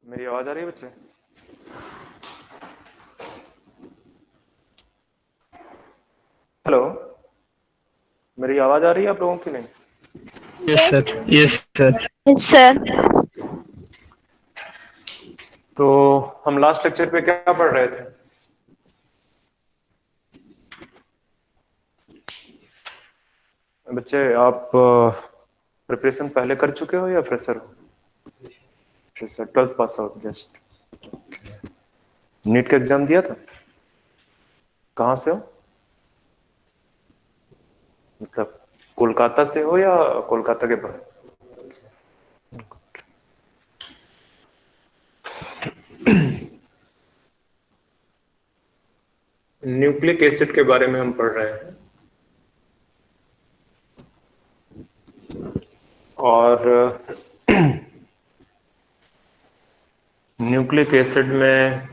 मेरी आवाज आ रही है बच्चे? हेलो, मेरी आवाज आ रही है आप लोगों की? नहीं। Yes sir. Yes sir. Yes sir. तो हम लास्ट लेक्चर पे क्या पढ़ रहे थे? बच्चे आप प्रिपरेशन पहले कर चुके हो या फ्रेशर हो? Fresher, 12th pass out just. NEET का एग्जाम दिया था? कहाँ से हो? मतलब कोलकाता से हो या कोलकाता के बाहर? न्यूक्लिक एसिड के बारे में हम पढ़ रहे हैं और न्यूक्लिक एसिड में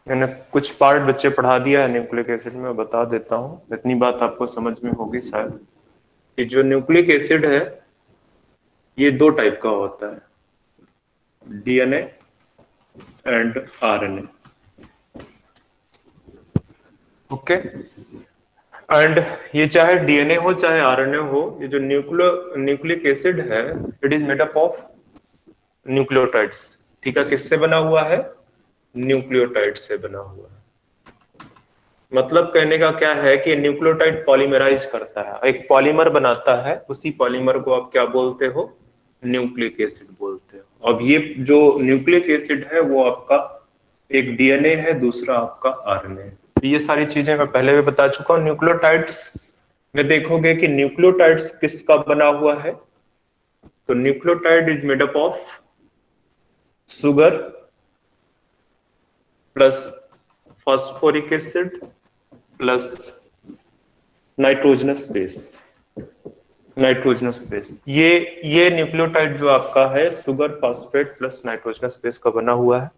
मैंने कुछ पार्ट बच्चे पढ़ा दिया है न्यूक्लिक एसिड में, बता देता हूँ, इतनी बात आपको समझ में होगी शायद कि जो न्यूक्लिक एसिड है ये दो टाइप का होता है, DNA and RNA. Okay, and ये चाहे डीएनए हो चाहे आरएनए हो, ये जो न्यूक्लिक एसिड है it is made up of nucleotides. ठीक है, किससे बना हुआ है? न्यूक्लियोटाइड से बना हुआ है। मतलब कहने का क्या है कि न्यूक्लियोटाइड पॉलीमराइज करता है, एक पॉलीमर बनाता है, उसी पॉलीमर को आप क्या बोलते हो? न्यूक्लिक एसिड बोलते हो। अब ये जो न्यूक्लिक एसिड है वो आपका एक डीएनए है, दूसरा आपका आरएनए है। तो ये सारी चीजें मैं पहले भी बता चुका हूं। न्यूक्लियोटाइड्स में देखोगे कि न्यूक्लियोटाइड्स किसका बना हुआ है, तो nucleotide is made up of sugar plus phosphoric acid plus nitrogenous base. Nitrogenous base, ये न्यूक्लियोटाइड जो आपका है sugar phosphate plus nitrogenous base का बना हुआ है,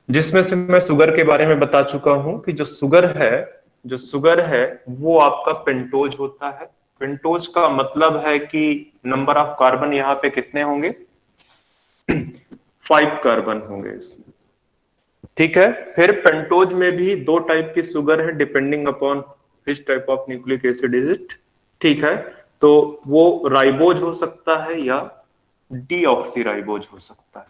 जिसमें से मैं शुगर के बारे में बता चुका हूं कि जो शुगर है वो आपका पेंटोज होता है। पेंटोज का मतलब है कि नंबर ऑफ कार्बन यहाँ पे कितने होंगे? 5 कार्बन होंगे इसमें। ठीक है, फिर पेंटोज में भी दो टाइप की शुगर है depending upon which type of nucleic acid is it. ठीक है, तो वो राइबोज हो सकता है या डीऑक्सीराइबोज हो सकता है।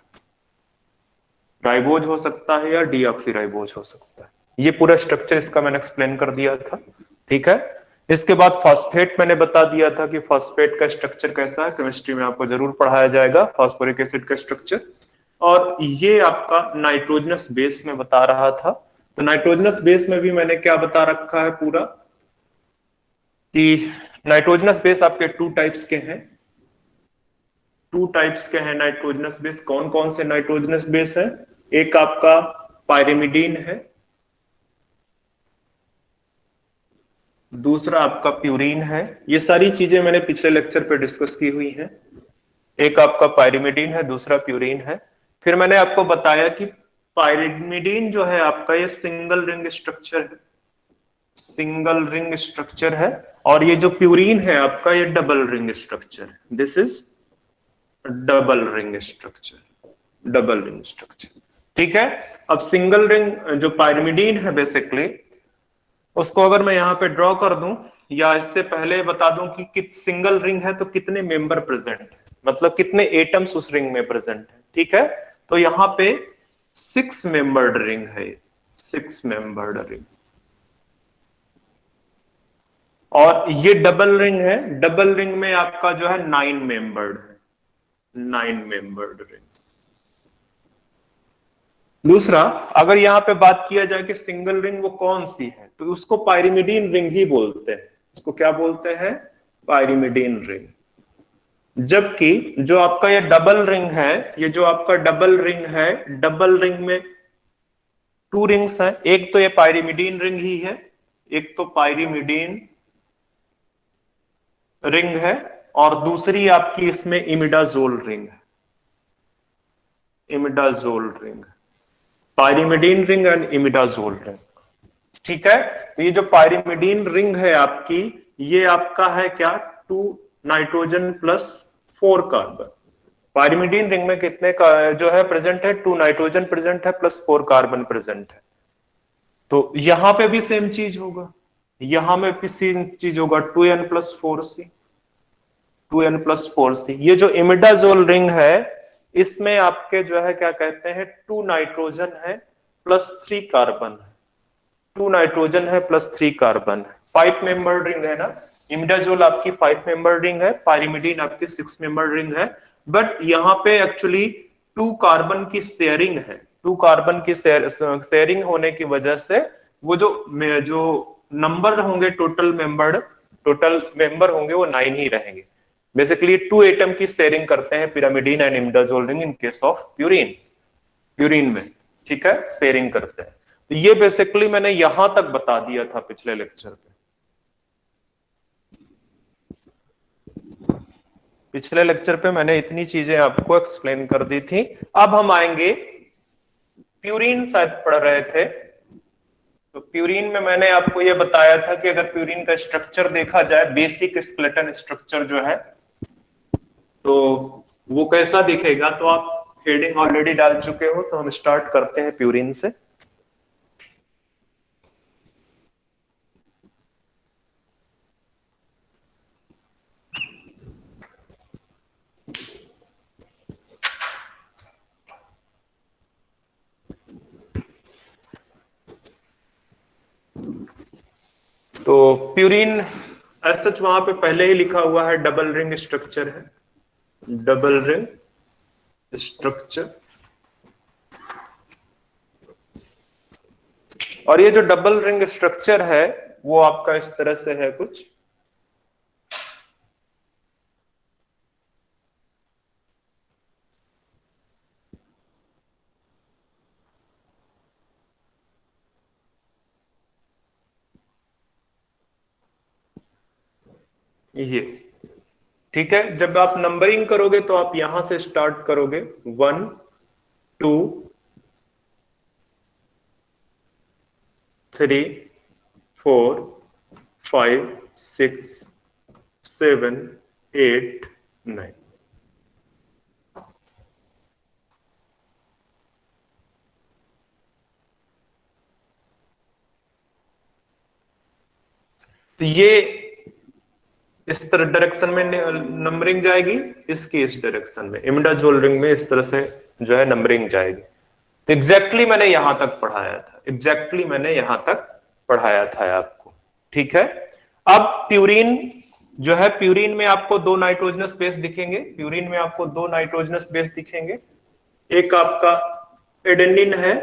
राइबोज हो सकता है या डीऑक्सीराइबोज हो सकता है। ये पूरा स्ट्रक्चर इसका मैंने एक्सप्लेन कर दिया था। ठीक है, इसके बाद फॉस्फेट मैंने बता दिया था कि फॉस्फेट का स्ट्रक्चर कैसा है, केमिस्ट्री में आपको जरूर पढ़ाया जाएगा फॉस्फोरिक एसिड का स्ट्रक्चर। और ये आपका नाइट्रोजनस बेस में बता रहा था, तो नाइट्रोजनस बेस में भी मैंने क्या बता रखा है पूरा कि नाइट्रोजनस बेस आपके टू टाइप्स के हैं। टू टाइप्स के हैं नाइट्रोजनस बेस। कौन कौन से नाइट्रोजनस बेस है? एक आपका पायरिमिडीन है, दूसरा आपका प्यूरीन है। ये सारी चीजें मैंने पिछले लेक्चर पे डिस्कस की हुई हैं। एक आपका पायरिमिडीन है, दूसरा प्यूरीन है। फिर मैंने आपको बताया कि पायरिमिडीन जो है आपका ये सिंगल रिंग स्ट्रक्चर है, सिंगल रिंग स्ट्रक्चर है, और ये जो प्यूरीन है आपका ये डबल रिंग स्ट्रक्चर है। This is double ring structure, double ring structure. ठीक है, अब सिंगल रिंग जो पायरिमिडीन है बेसिकली, उसको अगर मैं यहां पे ड्रॉ कर दूं या इससे पहले बता दूं कि सिंगल रिंग है तो कितने मेंबर प्रेजेंट है, मतलब कितने एटम्स उस रिंग में प्रेजेंट है। ठीक है, तो यहां पे 6 मेंबर्ड रिंग है, 6 मेंबर्ड रिंग। और ये डबल रिंग है, डबल रिंग में आपका जो है 9 मेंबर्ड है, 9 मेंबर्ड रिंग। दूसरा, अगर यहां पे बात किया जाए कि सिंगल रिंग वो कौन सी है, तो उसको पायरिमिडीन रिंग ही बोलते हैं। इसको क्या बोलते हैं? Pyrimidine ring. जबकि जो आपका ये डबल रिंग है, ये जो आपका डबल रिंग है, डबल रिंग में 2 रिंग्स हैं। एक तो ये पायरिमिडीन रिंग ही है, एक तो पायरिमिडीन रिंग है, और दूसरी आपकी इसमें इमिडाजोल रिंग है, imidazole ring, pyrimidine ring and imidazole ring. ठीक है। तो ये जो पाइरिमिडीन रिंग है आपकी, ये आपका है क्या, 2 nitrogen plus 4 carbon. Pyrimidine ring में कितने का जो है प्रेजेंट है, 2 नाइट्रोजन प्रेजेंट है प्लस 4 कार्बन प्रेजेंट है। तो यहां पे भी सेम चीज होगा, यहां में भी सेम चीज होगा, 2n+4c, 2n+4c। ये जो इमिडाजोल रिंग है, इसमें आपके जो है क्या कहते हैं, 2 नाइट्रोजन है प्लस 3 कार्बन है, 2 नाइट्रोजन है प्लस 3 कार्बन है। 5 मेंबर रिंग है ना, इमिडाजोल आपकी 5 मेंबर रिंग है, पाइरिमिडीन आपकी 6 मेंबर रिंग है। बट यहाँ पे एक्चुअली 2 कार्बन की शेयरिंग है, 2 कार्बन की शेयरिंग होने की वजह से वो जो जो नंबर होंगे टोटल मेंबर होंगे वो 9 ही रहेंगे। बेसिकली 2 एटम की शेयरिंग करते हैं pyrimidine and imidazole ring in case of purine, purine में, ठीक है, शेयरिंग करते हैं। तो ये बेसिकली मैंने यहां तक बता दिया था पिछले लेक्चर पे। पिछले लेक्चर पे मैंने इतनी चीजें आपको एक्सप्लेन कर दी थी। अब हम आएंगे, प्यूरिन शायद पढ़ रहे थे, तो प्यूरिन में मैंने आपको यह बताया था कि अगर प्यूरिन का स्ट्रक्चर देखा जाए, बेसिक स्केलेटन स्ट्रक्चर जो है, तो वो कैसा दिखेगा, तो आप हेडिंग ऑलरेडी डाल चुके हो, तो हम स्टार्ट करते हैं प्यूरिन से। तो प्यूरिन सच वहां पे पहले ही लिखा हुआ है, डबल रिंग स्ट्रक्चर है, डबल रिंग स्ट्रक्चर। और ये जो डबल रिंग स्ट्रक्चर है वो आपका इस तरह से है कुछ, ये, ठीक है। जब आप नंबरिंग करोगे तो आप यहां से स्टार्ट करोगे, 1 2 3 4 5 6 7 8 9। तो ये इस तरह डायरेक्शन में नंबरिंग जाएगी, इसकी इस डायरेक्शन में, इमिडाजोल रिंग में इस तरह से जो है नंबरिंग जाएगी। तो एग्जैक्टली मैंने यहां तक पढ़ाया था, एग्जैक्टली मैंने यहां तक पढ़ाया था आपको, ठीक है। अब प्यूरिन जो है, प्यूरिन में आपको 2 नाइट्रोजनस बेस दिखेंगे, प्यूरिन में आपको 2 नाइट्रोजनस बेस दिखेंगे। एक आपका एडेनिन है,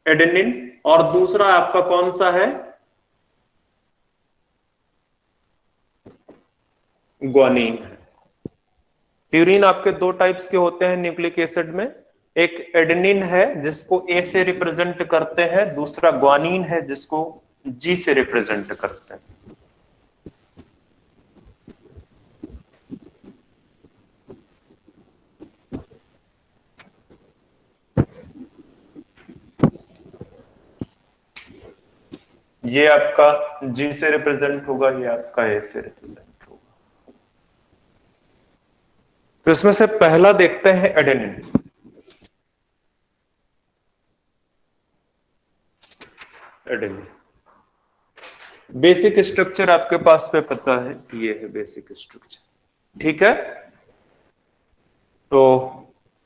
एडेनिन, और दूसरा आपका कौन सा है, ग्वानिन है। प्यूरिन आपके 2 टाइप्स के होते हैं न्यूक्लिक एसिड में, एक एडेनिन है जिसको ए से रिप्रेजेंट करते हैं, दूसरा ग्वानिन है जिसको जी से रिप्रेजेंट करते हैं। ये आपका जी से रिप्रेजेंट होगा, ये आपका ए से रिप्रेजेंट होगा। तो इसमें से पहला देखते हैं एडेनिन। एडेनिन बेसिक स्ट्रक्चर आपके पास पे पता है, ये है बेसिक स्ट्रक्चर, ठीक है। तो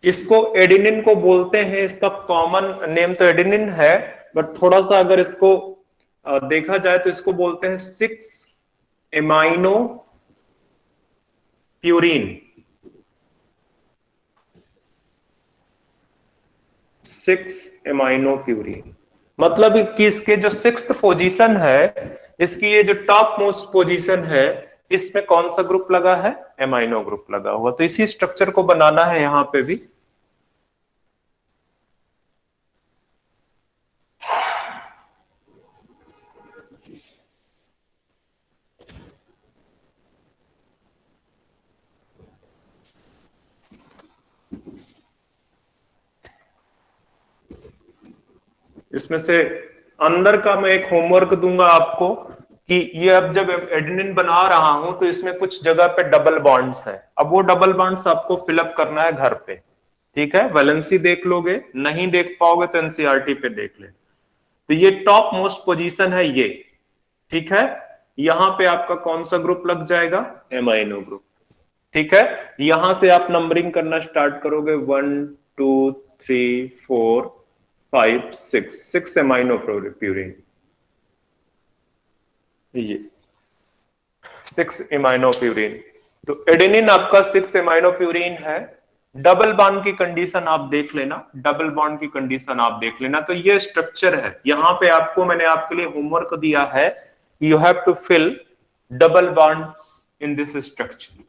इसको एडेनिन को बोलते हैं, इसका कॉमन नेम तो एडेनिन है, बट थोड़ा सा अगर इसको देखा जाए तो इसको बोलते हैं 6 एमाइनो प्यूरिन, 6 एमाइनो प्यूरिन। मतलब कि इसके जो 6th पोजीशन है, इसकी ये जो टॉप मोस्ट पोजीशन है, इसमें कौन सा ग्रुप लगा है, एमाइनो ग्रुप लगा हुआ। तो इसी स्ट्रक्चर को बनाना है यहां पे भी। इसमें से अंदर का मैं एक होमवर्क दूंगा आपको कि ये अब जब एडेनिन बना रहा हूं तो इसमें कुछ जगह पे डबल बॉन्ड्स हैं। अब वो डबल बॉन्ड्स आपको फिलअप करना है घर पे, ठीक है। वैलेंसी देख लोगे, नहीं देख पाओगे तो एनसीईआरटी पे देख ले। तो ये टॉप मोस्ट पोजीशन है ये, ठीक है। यहां पे आपका कौन सा ग्रुप लग जाएगा? एमाइनो ग्रुप, ठीक है। यहां से आप नंबरिंग करना स्टार्ट करोगे, 1 2 3 4 5 6, 6 एमाइनो प्यूरिन, ये 6 एमाइनो प्यूरिन। तो एडेनिन आपका 6 एमाइनो प्यूरिन है। डबल बॉन्ड की कंडीशन आप देख लेना, डबल बॉन्ड की कंडीशन आप देख लेना। तो ये स्ट्रक्चर है। यहां पे आपको मैंने आपके लिए होमवर्क दिया है, you have to fill double bond in this structure,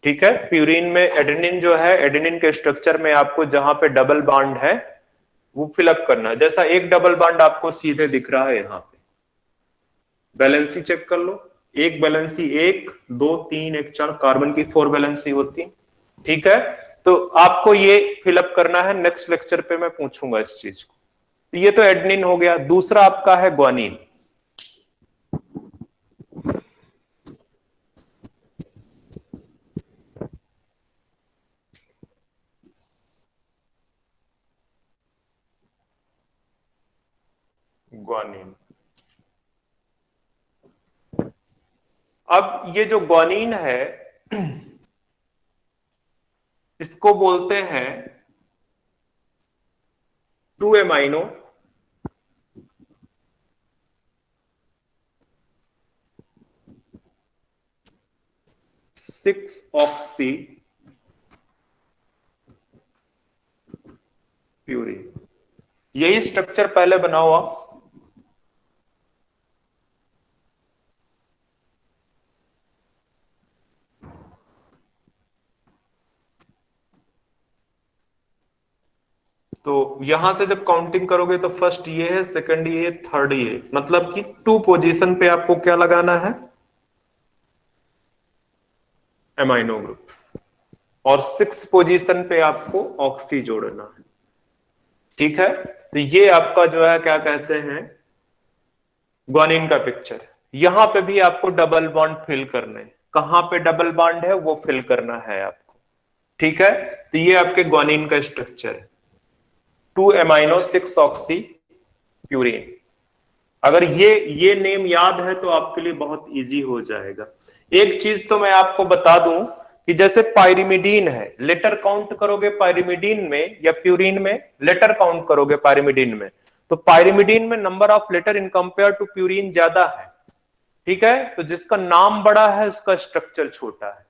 ठीक है। प्यूरिन में एडेनिन जो है, एडेनिन के स्ट्रक्चर में आपको जहां पे डबल बॉन्ड है वो फिलअप करना है। जैसा एक डबल बॉन्ड आपको सीधे दिख रहा है यहां पे, बैलेंसी चेक कर लो। एक बैलेंसी, 1 2 3 1 4, कार्बन की 4 बैलेंसी होती, ठीक है। तो आपको ये फिलअप करना है। नेक्स्ट लेक्चर पे मैं पूछूंगा इस चीज को। तो ये तो एडेनिन हो गया। दूसरा आपका है ग्वानिन। ग्वानिन, अब ये जो ग्वानिन है इसको बोलते हैं 2 एमाइनो 6 ऑक्सी प्यूरिन। यही स्ट्रक्चर पहले बना हुआ। तो यहां से जब काउंटिंग करोगे तो फर्स्ट ये है, सेकंड ये, थर्ड ये, मतलब कि 2 पोजीशन पे आपको क्या लगाना है? Amino group. और 6 पोजीशन पे आपको ऑक्सी जोड़ना है, ठीक है। तो ये आपका जो है क्या कहते हैं, ग्वानिन का पिक्चर। यहां पे भी आपको डबल बॉन्ड फिल करने हैं। कहां पे डबल बॉन्ड है वो फिल करना है आपको, ठीक है। तो ये आपके ग्वानिन का स्ट्रक्चर है, 2 एमाइनो 6 ऑक्सी प्यूरिन। अगर ये नेम याद है तो आपके लिए बहुत इजी हो जाएगा। एक चीज तो मैं आपको बता दूं कि जैसे पायरिमिडीन है, लेटर काउंट करोगे पायरिमिडीन में या प्यूरिन में, लेटर काउंट करोगे पायरिमिडीन में, तो पायरिमिडीन में number of letter in compare to purine ज्यादा है, ठीक है। तो जिसका नाम बड़ा है उसका स्ट्रक्चर छोटा है।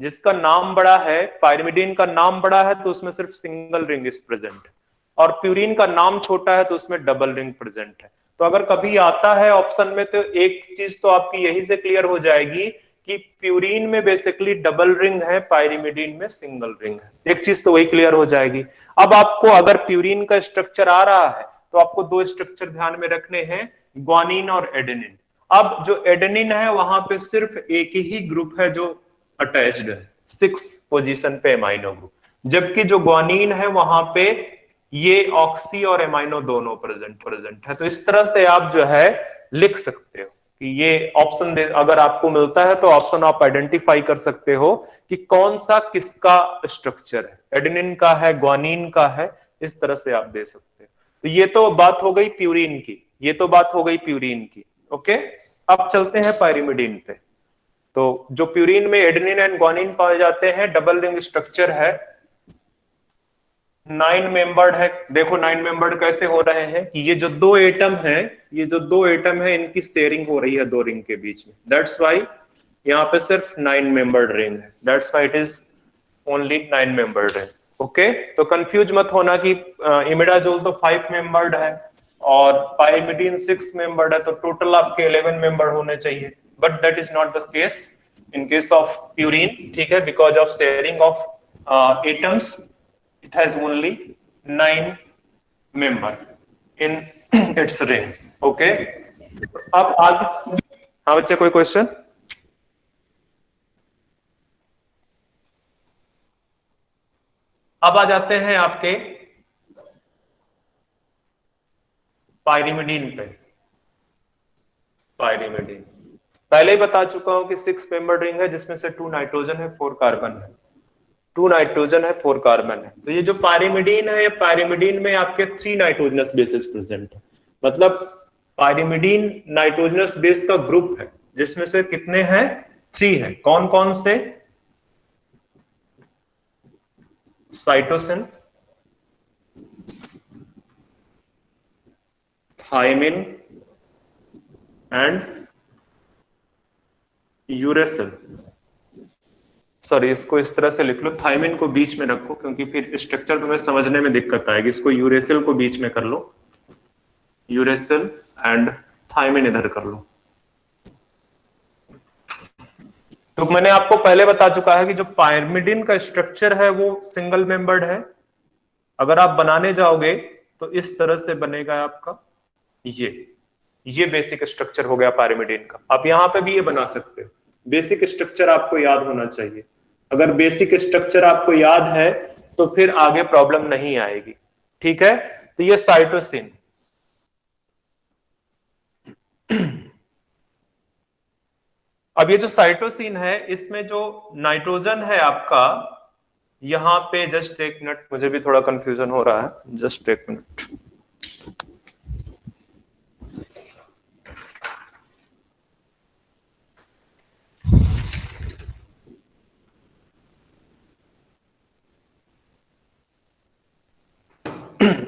जिसका नाम बड़ा है, पायरिमिडीन का नाम बड़ा है तो उसमें सिर्फ सिंगल रिंग इज प्रेजेंट, और प्यूरिन का नाम छोटा है तो उसमें डबल रिंग प्रेजेंट है। तो अगर कभी आता है ऑप्शन में तो एक चीज तो आपकी यही से क्लियर हो जाएगी कि प्यूरिन में बेसिकली डबल रिंग है, पायरिमिडीन में सिंगल रिंग है। एक चीज तो वही क्लियर हो जाएगी। अब आपको अगर प्यूरिन का स्ट्रक्चर आ रहा है तो आपको 2 स्ट्रक्चर ध्यान में रखने हैं, ग्वानिन और एडेनिन। अब जो एडेनिन है वहां पे सिर्फ एक ही ग्रुप है जो अटैच्ड है, 6 पोजीशन पे एमाइनो ग्रुप। जबकि जो ग्वानिन है वहां पे ये ऑक्सी और एमाइनो दोनों प्रेजेंट है। तो इस तरह से आप जो है लिख सकते हो कि ये ऑप्शन अगर आपको मिलता है तो ऑप्शन आप आइडेंटिफाई कर सकते हो कि कौन सा किसका स्ट्रक्चर है, एडेनिन का है, ग्वानिन का है। इस तरह से आप दे सकते हो। तो ये तो बात हो गई प्यूरिन की, ये तो बात हो गई प्यूरिन की, ओके। अब चलते हैं पायरिमिडीन पे। तो जो प्यूरिन में एडेनिन एंड ग्वानिन पाए जाते हैं, डबल रिंग स्ट्रक्चर है, 9 मेंबर्ड है। देखो 9 मेंबर्ड कैसे हो रहे हैं कि ये जो 2 एटम है, ये जो 2 एटम है इनकी शेयरिंग हो रही है 2 रिंग के बीच में। दैट्स वाई यहाँ पे सिर्फ 9 मेंबर्ड रिंग है। That's why it is only 9 membered ring, okay. तो कंफ्यूज मत होना कि इमिडाजोल तो 5 मेंबर्ड है और पायरिमिडीन 6 मेंबर्ड है, तो टोटल आपके 11 मेंबर होने चाहिए। But that is not the case in case of purine, ठीक है। Because of sharing of atoms it has only 9 member in its ring, okay। अब आगे, हाँ बच्चे कोई क्वेश्चन? अब आ जाते हैं आपके पायरिमिडीन पे, पायरिमिडीन पहले ही बता चुका हूं कि 6 मेंबर रिंग है जिसमें से 2 नाइट्रोजन है 4 कार्बन है, 2 नाइट्रोजन है 4 कार्बन है। तो ये जो पायरिमिडीन है, ये पायरिमिडीन में आपके 3 नाइट्रोजनस बेसेस प्रेजेंट है। मतलब पायरिमिडीन नाइट्रोजनस बेस का ग्रुप है जिसमें से कितने हैं, 3 है। कौन कौन से, cytosine, thymine and uracil. Sorry, इसको इस तरह से लिख लो, थायमिन को बीच में रखो क्योंकि फिर स्ट्रक्चर तुम्हें समझने में दिक्कत आएगी। इसको यूरेसिल को बीच में कर लो, यूरेसिल एंड थायमिन इधर कर लो। तो मैंने आपको पहले बता चुका है कि जो पायरिमिडीन का स्ट्रक्चर है वो सिंगल मेंबर्ड है। अगर आप बनाने जाओगे तो इस तरह से बनेगा आपका, ये बेसिक स्ट्रक्चर हो गया पायरिमिडीन का। आप यहां पे भी ये बना सकते हो। बेसिक स्ट्रक्चर आपको याद होना चाहिए। अगर बेसिक स्ट्रक्चर आपको याद है तो फिर आगे प्रॉब्लम नहीं आएगी। ठीक है, तो ये साइटोसिन। अब ये जो साइटोसिन है इसमें जो नाइट्रोजन है आपका, यहां पे जस्ट एक मिनट, मुझे भी थोड़ा कंफ्यूजन हो रहा है, जस्ट एक मिनट।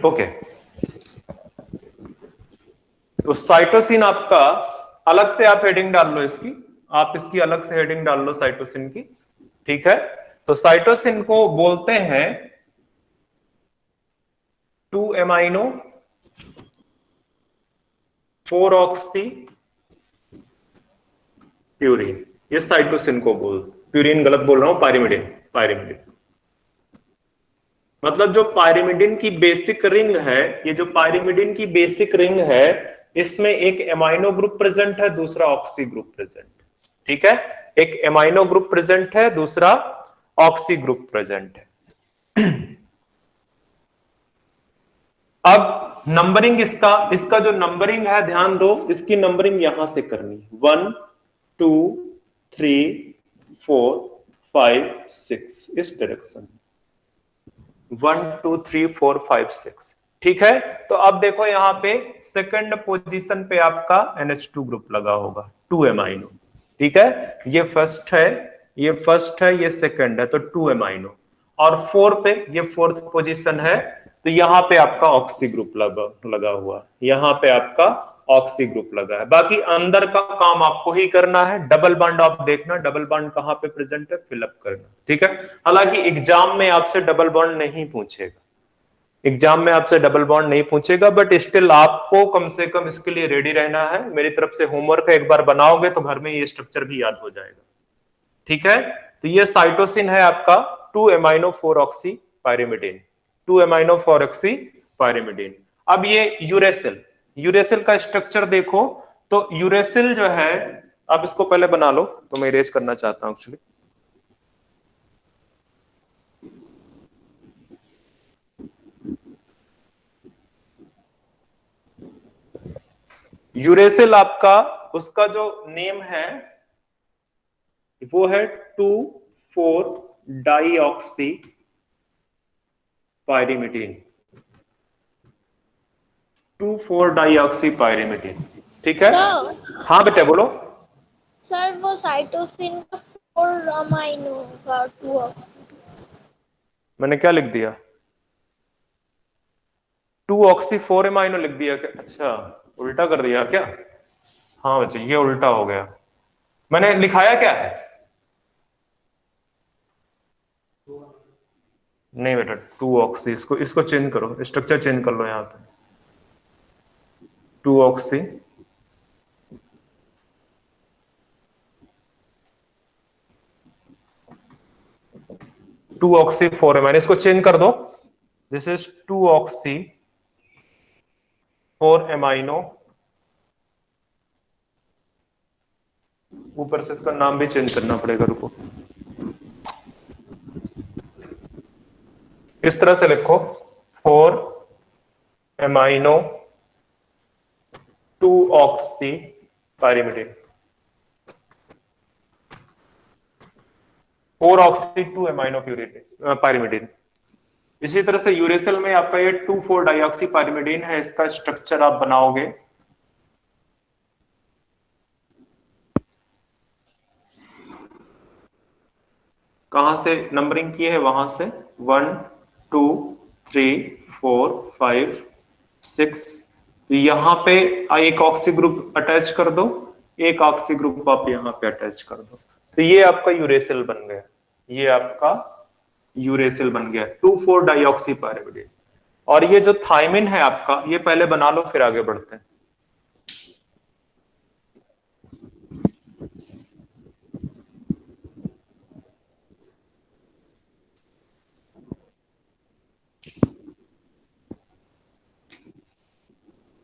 ओके, तो साइटोसिन आपका अलग से आप हेडिंग डाल लो इसकी, आप इसकी अलग से हेडिंग डाल लो साइटोसिन की। ठीक है, तो साइटोसिन को बोलते हैं 2 एमाइनो 4 ऑक्सी प्यूरिन। ये साइटोसिन को प्यूरिन गलत बोल रहा हूं, पायरिमिडिन, पायरिमिडिन। मतलब जो पायरिमिडिन की बेसिक रिंग है, ये जो पायरिमिडिन की बेसिक रिंग है, इसमें एक एमाइनो ग्रुप प्रेजेंट है, दूसरा ऑक्सी ग्रुप प्रेजेंट। ठीक है, एक एमाइनो ग्रुप प्रेजेंट है, दूसरा ऑक्सी ग्रुप प्रेजेंट है। अब नंबरिंग इसका जो नंबरिंग है, ध्यान दो, इसकी नंबरिंग यहां से करनी है, 1 2 3 4 5 6, इस डायरेक्शन 1 2 3 4 5 6। ठीक है, तो अब देखो यहां पे सेकंड पोजीशन पे आपका NH2 ग्रुप लगा होगा, 2 एमाइनो। ठीक है, ये फर्स्ट है, ये फर्स्ट है, ये सेकंड है, तो 2 एमाइनो। और 4 पे, ये फोर्थ पोजीशन है, तो यहां पे आपका ऑक्सी ग्रुप लगा हुआ, यहां पे आपका ऑक्सी ग्रुप लगा है। बाकी अंदर का काम आपको ही करना है। डबल बॉन्ड आप देखना, डबल बॉन्ड कहां पे प्रेजेंट है, फिलअप करना। ठीक है, हालांकि एग्जाम में आपसे डबल बॉन्ड नहीं पूछेगा, एग्जाम में आपसे डबल बॉन्ड नहीं पूछेगा, बट स्टिल आपको कम से कम इसके लिए रेडी रहना है। मेरी तरफ से होमवर्क है, एक बार बनाओगे तो घर में ये स्ट्रक्चर भी याद हो जाएगा। ठीक है, तो ये साइटोसिन है आपका 2 amino 4 oxy pyrimidine, 2 amino 4 oxy pyrimidine. अब ये यूरेसिल, यूरेसिल का स्ट्रक्चर देखो, तो यूरेसिल जो है, आप इसको पहले बना लो, तो मैं इरेज करना चाहता हूं एक्चुअली। यूरेसिल आपका, उसका जो नेम है वो है 2,4 डाईऑक्सी पायरिमिडिन, 2,4 डाईऑक्सी पायरिमिडिन। ठीक है, हाँ बेटा बोलो। सर वो साइटोसिन का 4 अमाइनो का 2 मैंने क्या लिख दिया, 2 ऑक्सी 4 एमाइनो लिख दिया क्या? अच्छा, उल्टा कर दिया क्या? हाँ बच्चे, ये उल्टा हो गया। मैंने लिखाया क्या है? नहीं बेटा, 2 ऑक्सी, इसको चेंज करो, स्ट्रक्चर चेंज कर लो यहां पे, 2 ऑक्सी 2 ऑक्सी 4 एमाइनो, इसको चेंज कर दो, दिस इज 2 ऑक्सी 4 एमाइनो। ऊपर से इसका नाम भी चेंज करना पड़ेगा, रुको, इस तरह से लिखो 4 एमाइनो ऑक्सी पाइरिमिडिन, 4 ऑक्सी 2 एमाइनो पाइरिमिडिन। इसी तरह से यूरेसिल में आपका ये 2,4 डाइऑक्सी पाइरिमिडिन है, इसका स्ट्रक्चर आप बनाओगे। कहां से नंबरिंग की है, वहां से 1 2 3 4 5 6। तो यहां पे एक ऑक्सी ग्रुप अटैच कर दो, एक ऑक्सी ग्रुप आप यहां पे अटैच कर दो, तो ये आपका यूरेसिल बन गया। ये आपका यूरेसिल बन गया 2,4 डाइऑक्सी पाइरिमिडिन। और ये जो थाइमिन है आपका, ये पहले बना लो फिर आगे बढ़ते हैं।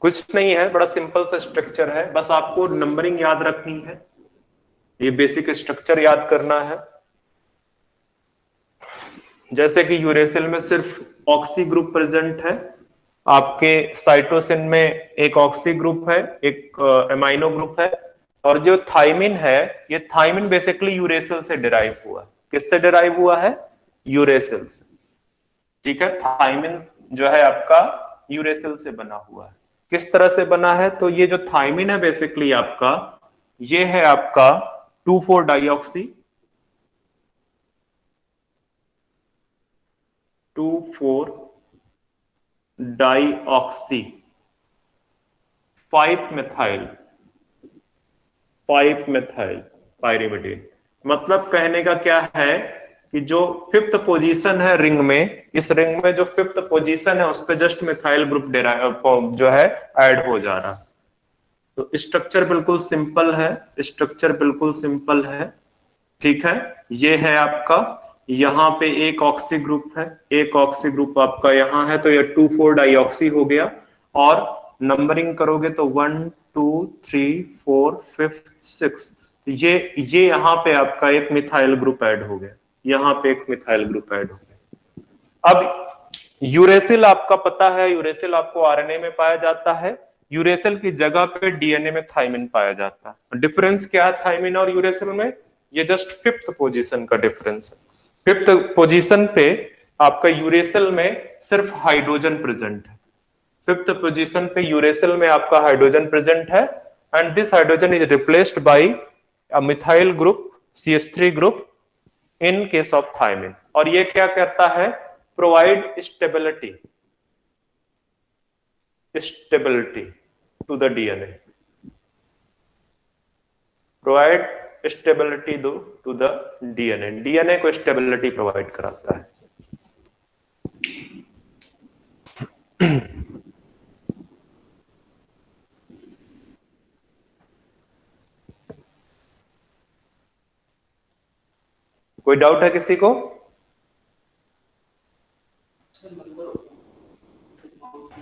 कुछ नहीं है, बड़ा सिंपल सा स्ट्रक्चर है, बस आपको नंबरिंग याद रखनी है, ये बेसिक स्ट्रक्चर याद करना है। जैसे कि यूरेसिल में सिर्फ ऑक्सी ग्रुप प्रेजेंट है, आपके साइटोसिन में एक ऑक्सी ग्रुप है, एक एमाइनो ग्रुप है। और जो थाइमिन है, ये थाइमिन बेसिकली यूरेसिल से डिराइव हुआ है। किससे डिराइव हुआ है? यूरेसिल से। ठीक है, थाइमिन जो है आपका यूरेसिल से बना हुआ है। किस तरह से बना है? तो ये जो थाइमिन है बेसिकली आपका, ये है आपका 2,4 डाइऑक्सी 2,4 डाइऑक्सी 5 मिथाइल पाइरिमिडिन। मतलब कहने का क्या है कि जो 5th पोजीशन है रिंग में, इस रिंग में जो 5th पोजीशन है उस पे जस्ट मिथाइल ग्रुप जो है ऐड हो जा रहा है। तो स्ट्रक्चर बिल्कुल सिंपल है, स्ट्रक्चर बिल्कुल सिंपल है। ठीक है, ये है आपका, यहाँ पे एक ऑक्सी ग्रुप है, एक ऑक्सी ग्रुप आपका यहाँ है, तो ये 2,4 डाइऑक्सी हो गया। और नंबरिंग करोगे तो 1 2 3 4 5 6, ये यहाँ पे आपका एक मिथाइल ग्रुप ऐड हो गया, यहाँ पे एक मिथाइल ग्रुप ऐड हो गया। अब यूरेसिल आपका पता है, यूरेसिल आपको आरएनए में पाया जाता है, यूरेसिल की जगह पे डीएनए में थाइमिन पाया जाता है। डिफरेंस क्या है थाइमिन और यूरेसिल में? ये जस्ट 5th पोजीशन का डिफरेंस है। 5th पोजीशन पे आपका यूरेसिल में सिर्फ हाइड्रोजन प्रेजेंट है। 5th पोजीशन पे यूरेसिल में आपका हाइड्रोजन प्रेजेंट है, and this hydrogen is replaced by a methyl group CH3 group in case of thymine. और ये क्या करता है? Provide stability to the DNA, provide stability to the DNA, DNA को स्टेबिलिटी प्रोवाइड कराता है। कोई डाउट है किसी को?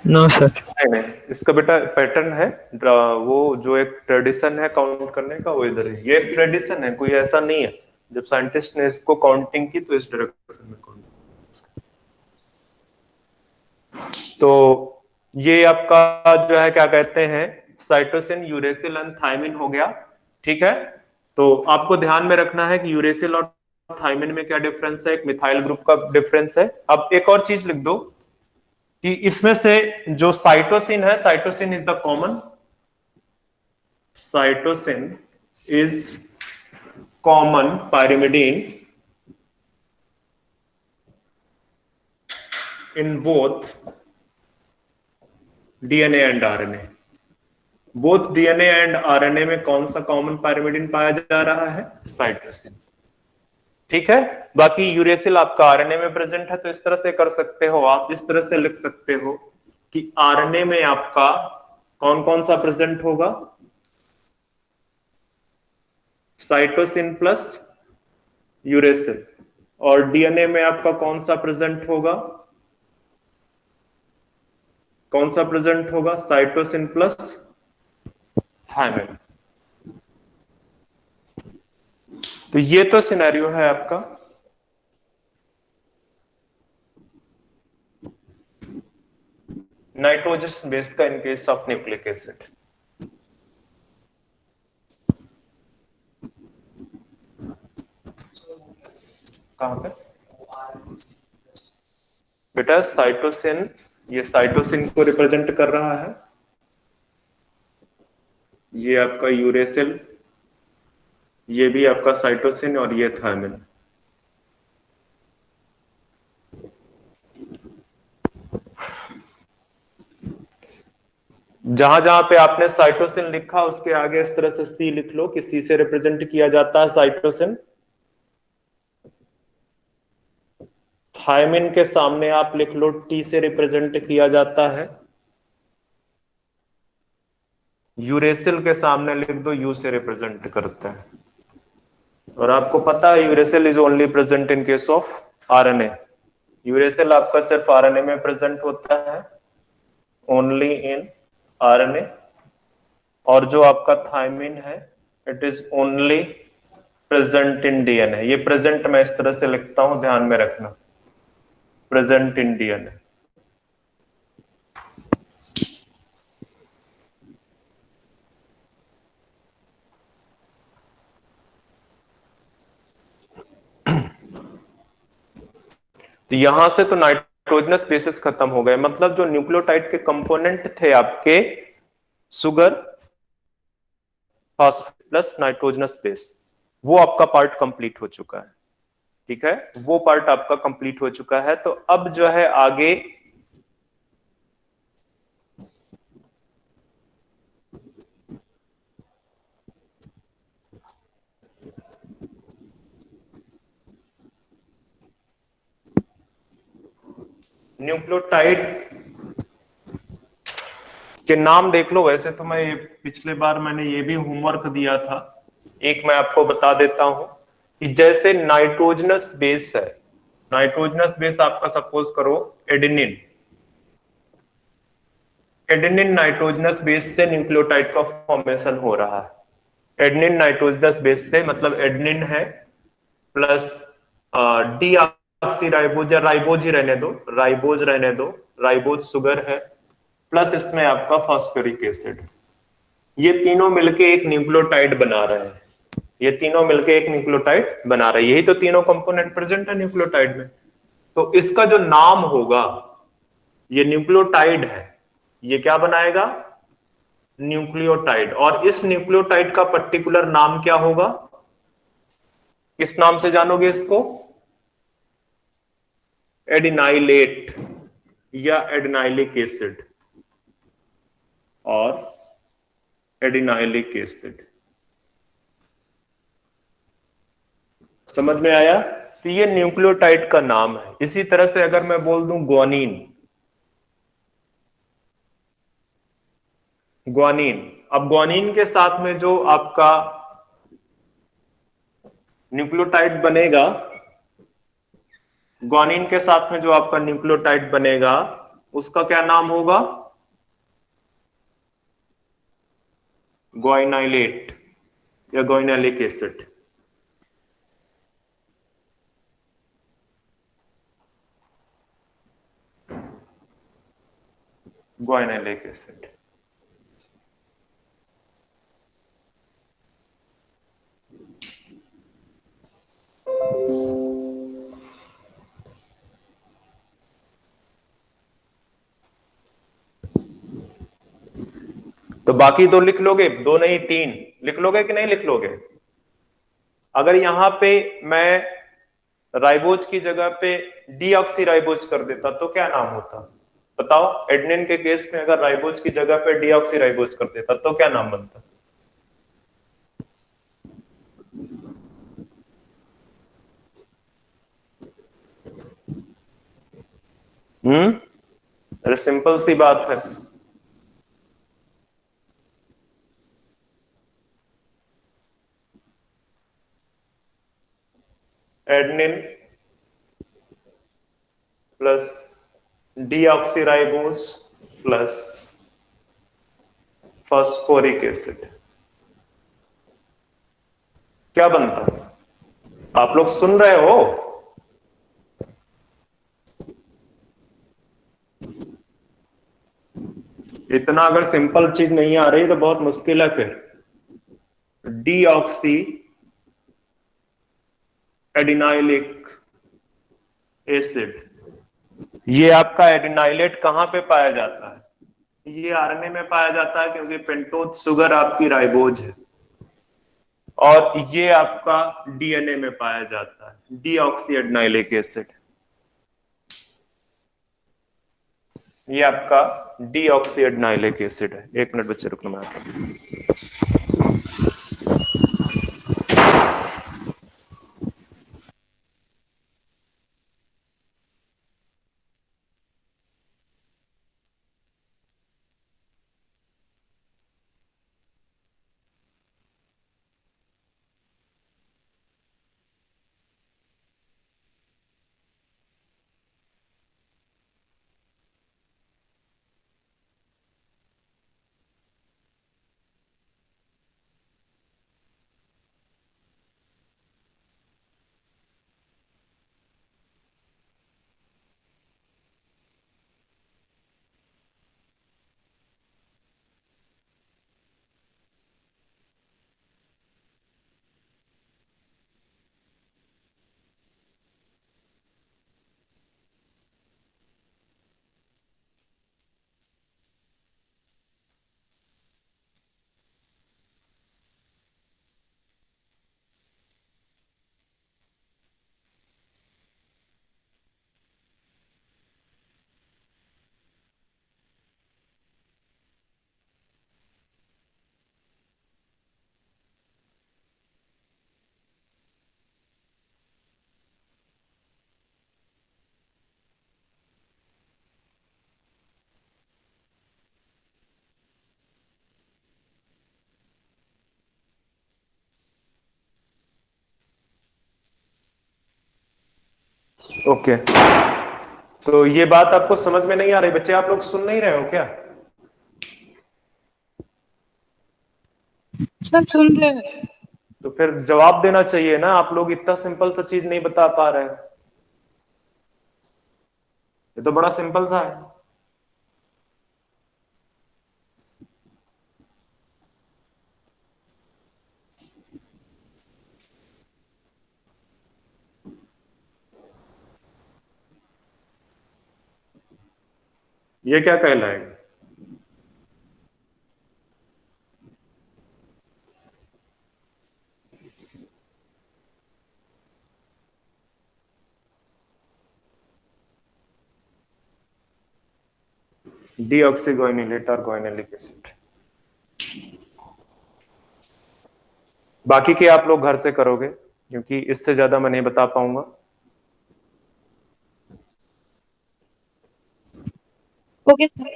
No sir. नहीं, इसका बेटा पैटर्न है, वो जो एक ट्रेडिशन है काउंट करने का, वो इधर है। ये एक ट्रेडिशन है, कोई ऐसा नहीं है। जब साइंटिस्ट ने इसको काउंटिंग की तो इस डायरेक्शन में काउंट। तो ये आपका जो है क्या कहते हैं, साइटोसिन, यूरेसिल एंड थाइमिन हो गया। ठीक है, तो आपको ध्यान में रखना है कि यूरेसिल और थाइमिन में क्या डिफरेंस है, एक मिथाइल ग्रुप का डिफरेंस है। अब एक और चीज लिख दो कि इसमें से जो साइटोसिन है, cytosine is the common, cytosine is common pyrimidine in both DNA and RNA. Both DNA and RNA में कौन सा कॉमन पाइरिमिडीन पाया जा रहा है? साइटोसिन। ठीक है, बाकी यूरेसिल आपका आरएनए में प्रेजेंट है, तो इस तरह से कर सकते हो आप, इस तरह से लिख सकते हो कि आरएनए में आपका कौन कौन सा प्रेजेंट होगा? Cytosine plus uracil. और डीएनए में आपका कौन सा प्रेजेंट होगा? कौन सा प्रेजेंट होगा? Cytosine plus thymine. तो ये तो सिनेरियो है आपका। नाइट्रोजन बेस का इन केस ऑफ न्यूक्लिक एसिड। कहां पे बेटा? साइटोसिन, ये साइटोसिन को रिप्रेजेंट कर रहा है, ये आपका यूरेसिल, ये भी आपका साइटोसिन, और ये थायमिन। जहां जहां पे आपने साइटोसिन लिखा उसके आगे इस तरह से सी लिख लो कि सी से रिप्रेजेंट किया जाता है साइटोसिन। थायमिन के सामने आप लिख लो टी से रिप्रेजेंट किया जाता है। यूरेसिल के सामने लिख दो यू से रिप्रेजेंट करता है। और आपको पता है uracil is only present in case of RNA. Uracil आपका सिर्फ आरएनए में प्रेजेंट होता है, ओनली इन आरएनए। और जो आपका थायमिन है it is only present in DNA. ये प्रेजेंट मैं इस तरह से लिखता हूं, ध्यान में रखना, प्रेजेंट इन डीएनए। तो यहां से तो नाइट्रोजनस बेसिस खत्म हो गए, मतलब जो न्यूक्लियोटाइड के कंपोनेंट थे आपके sugar, phosphate plus nitrogenous base, वो आपका पार्ट कंप्लीट हो चुका है। ठीक है, वो पार्ट आपका कंप्लीट हो चुका है। तो अब जो है आगे न्यूक्लियोटाइड के नाम देख लो। वैसे तो मैं पिछले बार मैंने ये भी होमवर्क दिया था, एक मैं आपको बता देता हूं कि जैसे नाइट्रोजनस बेस है, नाइट्रोजनस बेस आपका सपोज करो एडेनिन। एडेनिन नाइट्रोजनस बेस से न्यूक्लियोटाइड का फॉर्मेशन हो रहा है। एडेनिन नाइट्रोजनस बेस से मतलब एडेनिन है प्लस डीऑक्सीराइबोज, या राइबोज ही रहने दो, राइबोज रहने दो, राइबोज शुगर है, प्लस इसमें आपका फॉस्फोरिक एसिड। ये तीनों मिलके एक न्यूक्लियोटाइड बना रहे हैं, ये तीनों मिलके एक न्यूक्लियोटाइड बना रहे हैं। यही तो तीनों कंपोनेंट प्रेजेंट है न्यूक्लियोटाइड में। तो इसका जो नाम होगा, ये न्यूक्लियोटाइड है, ये क्या बनाएगा? न्यूक्लियोटाइड। और इस न्यूक्लियोटाइड का पर्टिकुलर नाम क्या होगा? किस नाम से जानोगे इसको? एडिनाइलेट या एडिनाइलिक एसिड, और एडिनाइलिक एसिड। समझ में आया? तो ये न्यूक्लियोटाइड का नाम है। इसी तरह से अगर मैं बोल दूं ग्वानिन, ग्वानिन, अब ग्वानिन के साथ में जो आपका न्यूक्लियोटाइड बनेगा, ग्वानिन के साथ में जो आपका न्यूक्लियोटाइड बनेगा उसका क्या नाम होगा? ग्वाइनाइलेट या ग्वाइनाइलिक एसिड। ग्वाइनाइलिक एसिड। तो बाकी दो लिख लोगे? दो नहीं तीन लिख लोगे कि नहीं लिख लोगे? अगर यहां पे मैं राइबोज की जगह पे डीऑक्सीराइबोज कर देता तो क्या नाम होता? बताओ, एडेनिन के केस में अगर राइबोज की जगह पे डीऑक्सीराइबोज कर देता तो क्या नाम बनता? अरे सिंपल सी बात है। Adenine plus deoxyribose plus phosphoric acid, क्या बनता? आप लोग सुन रहे हो? इतना अगर सिंपल चीज नहीं आ रही तो बहुत मुश्किल है फिर। Deoxy adenylic acid. ये आपका एडिनाइलेट कहाँ पे पाया जाता है? ये आरएनए में पाया जाता है, क्योंकि पेंटोज शुगर आपकी राइबोज है। और ये आपका डीएनए में पाया जाता है, डीऑक्सी एडिनाइलिक एसिड। ये आपका डीऑक्सी एडिनाइलिक एसिड है। 1 मिनट बच्चे रुकना, मैं आता हूं। ओके, तो ये बात आपको समझ में नहीं आ रही बच्चे? आप लोग सुन नहीं रहे हो क्या? सर सुन रहे हैं। तो फिर जवाब देना चाहिए ना। आप लोग इतना सिंपल सा चीज नहीं बता पा रहे हैं। ये तो बड़ा सिंपल सा है। ये क्या कहलाएगा? डीऑक्सीगोइनिलेट और गोइनेलिक एसिड। बाकी के आप लोग घर से करोगे, क्योंकि इससे ज्यादा मैं नहीं बता पाऊंगा। Okay sir.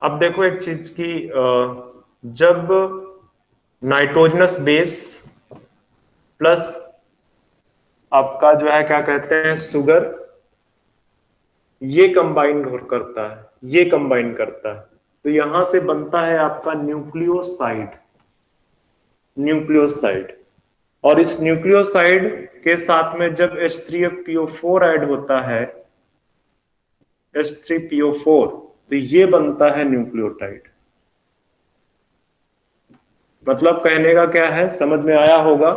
अब देखो एक चीज की, जब नाइट्रोजनस बेस प्लस आपका जो है क्या कहते हैं शुगर, ये कंबाइन करता है, ये कंबाइन करता है, तो यहां से बनता है आपका न्यूक्लियोसाइड। न्यूक्लियोसाइड। और इस न्यूक्लियोसाइड के साथ में जब H3PO4 ऐड होता है, H3PO4, तो ये बनता है न्यूक्लियोटाइड। मतलब कहने का क्या है, समझ में आया होगा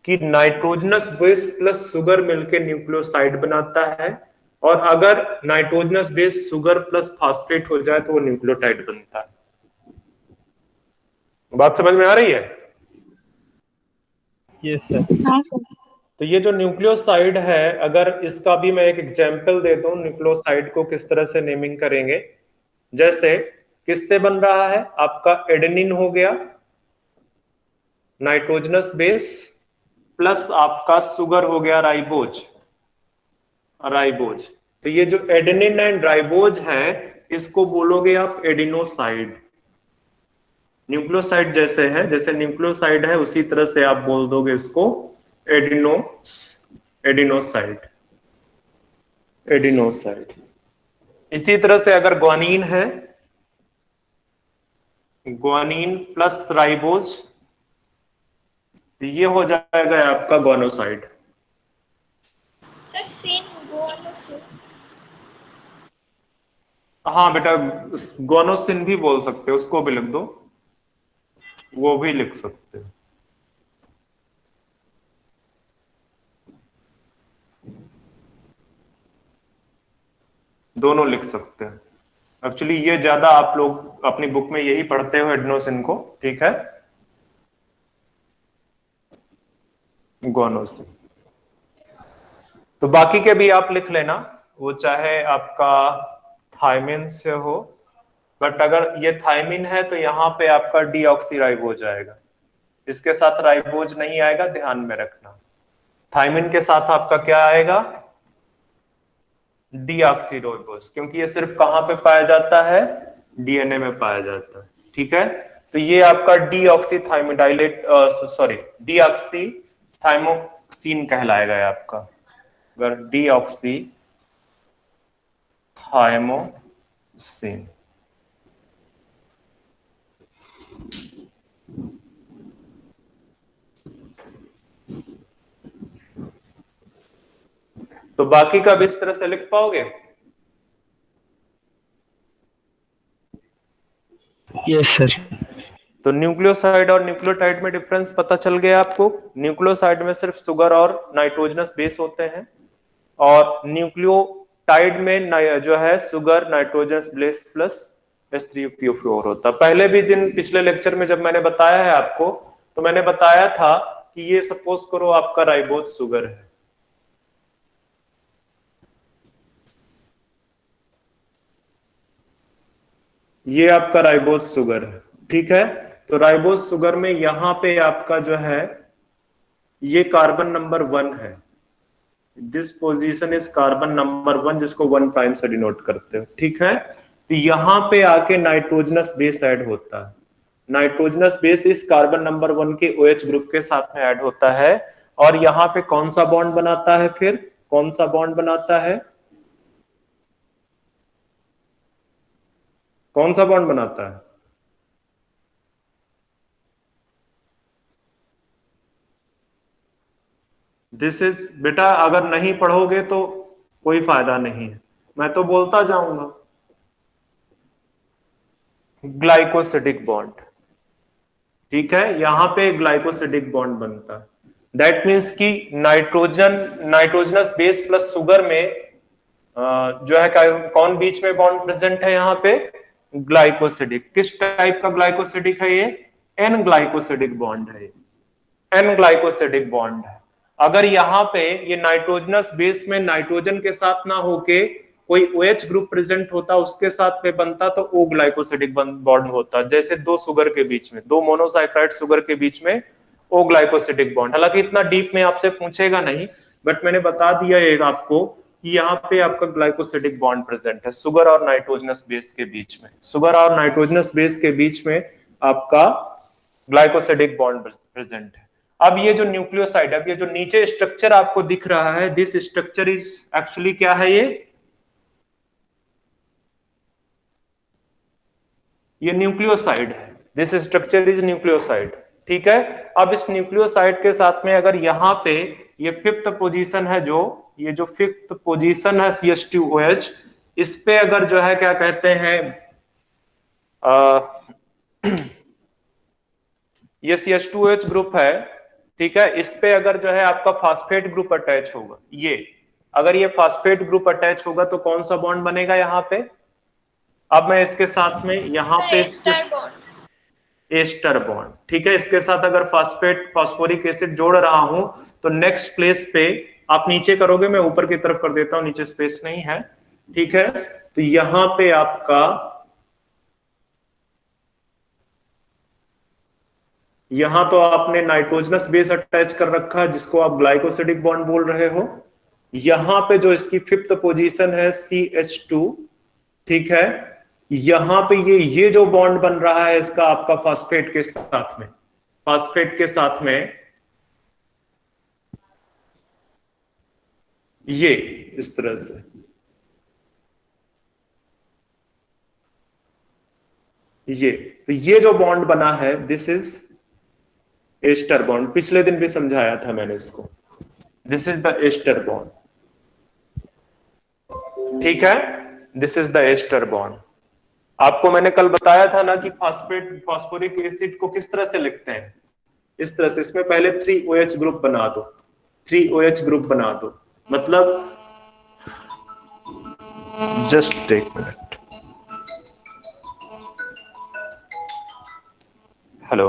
कि नाइट्रोजनस बेस प्लस शुगर मिलकर न्यूक्लियोसाइड बनाता है, और अगर nitrogenous base sugar plus phosphate हो जाए तो वो न्यूक्लियोटाइड बनता है। बात समझ में आ रही है? Yes sir. हाँ सर। तो ये जो न्यूक्लियोसाइड है, अगर इसका भी मैं एक एग्जांपल दे दूं, न्यूक्लियोसाइड को किस तरह से नेमिंग करेंगे। जैसे किससे बन रहा है? आपका एडेनिन हो गया, नाइट्रोजनस बेस प्लस आपका शुगर हो गया राइबोज। राइबोज। तो ये जो एडेनिन एंड राइबोज है, इसको बोलोगे आप एडिनोसाइड। न्यूक्लियोसाइड जैसे है, जैसे न्यूक्लियोसाइड है उसी तरह से आप बोल दोगे इसको एडिनोसाइड। एडिनोसाइड। इसी तरह से अगर ग्वानिन है, ग्वानिन प्लस राइबोज, ये हो जाएगा आपका गोनोसाइड। सर सिन गुआनोसिन। हाँ बेटा, गोनोसिन भी बोल सकते हो, उसको भी लिख दो, वो भी लिख सकते हो। दोनों लिख सकते हैं। एक्चुअली ये ज्यादा आप लोग अपनी बुक में यही पढ़ते हो एडनोसिन को, ठीक है, गोनोसिन। तो बाकी के भी आप लिख लेना, वो चाहे आपका थायमिन से हो, बट अगर ये थायमिन है तो यहाँ पे आपका डीऑक्सीराइबोज आएगा, इसके साथ राइबोज नहीं आएगा, ध्यान में रखना। थायमिन के साथ आपका क्या आएगा, डीऑक्सीराइबोज, क्योंकि ये सिर्फ कहां पे पाया जाता है, डीएनए में पाया जाता है, ठीक है। तो ये आपका डीऑक्सीथाइमिडाइलेट सॉरी डीऑक्सीथाइमोक्सिन कहलाएगा ये आपका, अगर डीऑक्सीथाइमोक्सिन। तो बाकी का भी इस तरह से लिख पाओगे। Yes sir. तो न्यूक्लियोसाइड और न्यूक्लियोटाइड में डिफरेंस पता चल गया आपको। न्यूक्लियोसाइड में सिर्फ शुगर और नाइट्रोजनस बेस होते हैं, और न्यूक्लियोटाइड में जो है sugar, nitrogenous base plus H3PO4 होता है। पहले भी दिन पिछले लेक्चर में जब मैंने बताया है आपको, तो मैंने बताया था कि ये सपोज करो आपका राइबोज शुगर है, ये आपका राइबोज शुगर है, ठीक है। तो राइबोज शुगर में यहां पे आपका जो है ये कार्बन नंबर 1 है, this position is carbon number 1, जिसको 1 प्राइम से डिनोट करते हो, ठीक है। तो यहां पे आके नाइट्रोजनस बेस ऐड होता है, नाइट्रोजनस बेस इस कार्बन नंबर 1 के OH ग्रुप के साथ में ऐड होता है, और यहां पे कौन सा बॉन्ड बनाता है, फिर कौन सा बॉन्ड बनाता है, कौन सा बॉन्ड बनाता है, दिस इज, बेटा अगर नहीं पढ़ोगे तो कोई फायदा नहीं है, मैं तो बोलता जाऊंगा, ग्लाइकोसिडिक बॉन्ड, ठीक है। यहां पे ग्लाइकोसिडिक बॉन्ड बनता है, दैट मीन्स कि नाइट्रोजनस बेस प्लस शुगर में जो है कौन बीच में बॉन्ड प्रेजेंट है, यहां पे ग्लाइकोसिडिक। किस टाइप का ग्लाइकोसिडिक है ये, एन ग्लाइकोसिडिक बॉन्ड है, एन ग्लाइकोसिडिक बॉन्ड है। अगर यहाँ पे ये नाइट्रोजनस बेस में नाइट्रोजन के साथ ना होके कोई OH ग्रुप प्रेजेंट होता, उसके साथ में बनता, तो ओ ग्लाइकोसिडिक बॉन्ड होता, जैसे दो शुगर के बीच में, दो मोनोसाइक्राइड शुगर के बीच में ओ ग्लाइकोसिडिक बॉन्ड। हालांकि इतना डीप में आपसे पूछेगा नहीं, बट मैंने बता दिया है आपको कि यहाँ पे आपका ग्लाइकोसिडिक बॉन्ड प्रेजेंट है शुगर और नाइट्रोजनस बेस के बीच में, शुगर और नाइट्रोजनस बेस के बीच में आपका ग्लाइकोसिडिक बॉन्ड प्रेजेंट है। अब ये जो न्यूक्लियोसाइड, अब ये जो नीचे स्ट्रक्चर आपको दिख रहा है, दिस स्ट्रक्चर इज एक्चुअली क्या है, ये न्यूक्लियोसाइड है, दिस स्ट्रक्चर इज न्यूक्लियोसाइड, ठीक है। अब इस न्यूक्लियोसाइड के साथ में अगर यहाँ पे ये फिफ्थ पोजीशन है, जो ये जो फिफ्थ पोजीशन है CH2OH, इस पे अगर जो है क्या कहते हैं ये CH2OH ग्रुप है, ठीक है, इस पे अगर जो है आपका फास्फेट ग्रुप अटैच होगा, ये अगर ये फास्फेट ग्रुप अटैच होगा तो कौन सा बॉन्ड बनेगा यहाँ पे, अब मैं इसके साथ में यहाँ पे एस्टर बॉन्ड। एस्टर बॉन्ड, ठीक है, इसके साथ अगर फास्फोरिक एसिड जोड़ रहा हूं तो नेक्स्ट प्लेस पे आप नीचे करोगे, मैं ऊपर की तरफ कर देता हूं, नीचे स्पेस नहीं है, ठीक है। तो यहां पे आपका यहां तो आपने नाइट्रोजनस बेस अटैच कर रखा है, जिसको आप ग्लाइकोसिडिक बॉन्ड बोल रहे हो। यहां पे जो इसकी फिफ्थ पोजीशन है CH2, ठीक है, यहां पे ये जो बॉन्ड बन रहा है इसका आपका फास्फेट के साथ में, फास्फेट के साथ में ये इस तरह से, तो ये जो बॉन्ड बना है दिस इज एस्टर बॉन्ड, पिछले दिन भी समझाया था मैंने इसको, this is the ester bond, ठीक है, this is the ester bond. आपको मैंने कल बताया था ना कि फास्फोरिक एसिड को किस तरह से लिखते हैं, इस तरह से, इसमें पहले 3OH ग्रुप बना दो, 3OH ग्रुप बना दो, मतलब जस्ट एक मिनट, हेलो